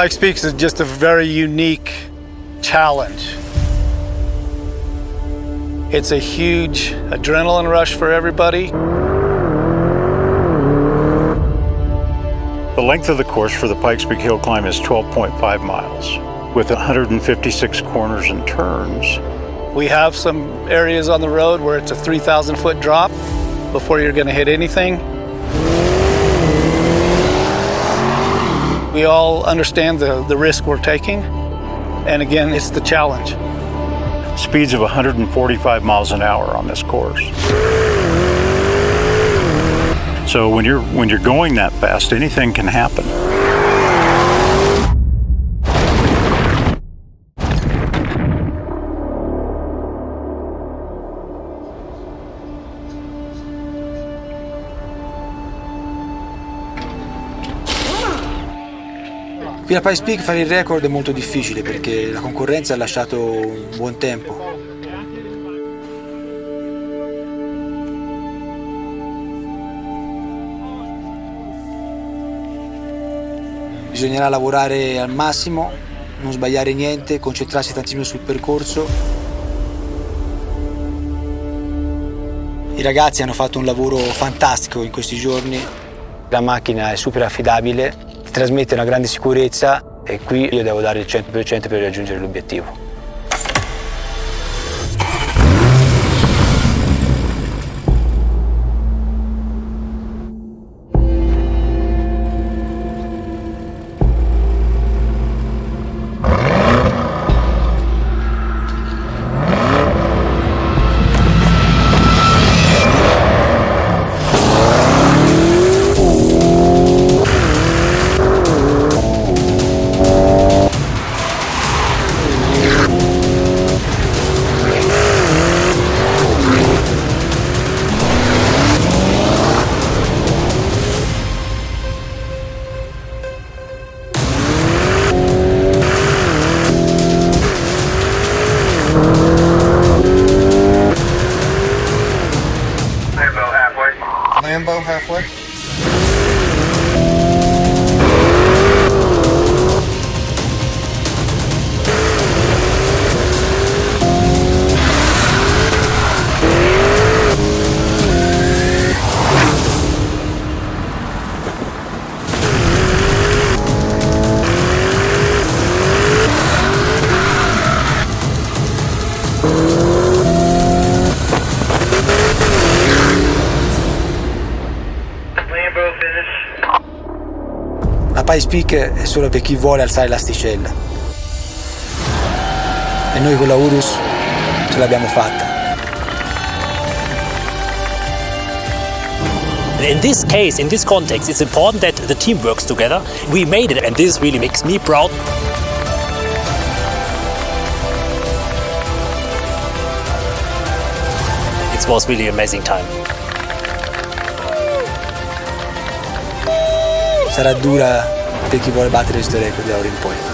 Pikes Peak is just a very unique challenge. It's a huge adrenaline rush for everybody. The length of the course for the Pikes Peak hill climb is 12.5 miles, with 156 corners and turns. We have some areas on the road where it's a 3,000-foot drop before you're going to hit anything. We all understand the risk we're taking, and again, it's the challenge. Speeds of 145 miles an hour on this course. So when you're going that fast, anything can happen. Qui a Pikes Peak fare il record è molto difficile perché la concorrenza ha lasciato un buon tempo. Bisognerà lavorare al massimo, non sbagliare niente, concentrarsi tantissimo sul percorso. I ragazzi hanno fatto un lavoro fantastico in questi giorni. La macchina è super affidabile, ti trasmette una grande sicurezza e qui io devo dare il 100% per raggiungere l'obiettivo. Lambo halfway. La Pikes Peak è solo per chi vuole alzare l'asticella. E noi con la URUS ce l'abbiamo fatta. In this case, in this context, it's important that the team works together. We made it, and this really makes me proud. It was really an amazing time. Sarà dura per chi vuole battere questo record da ora in poi.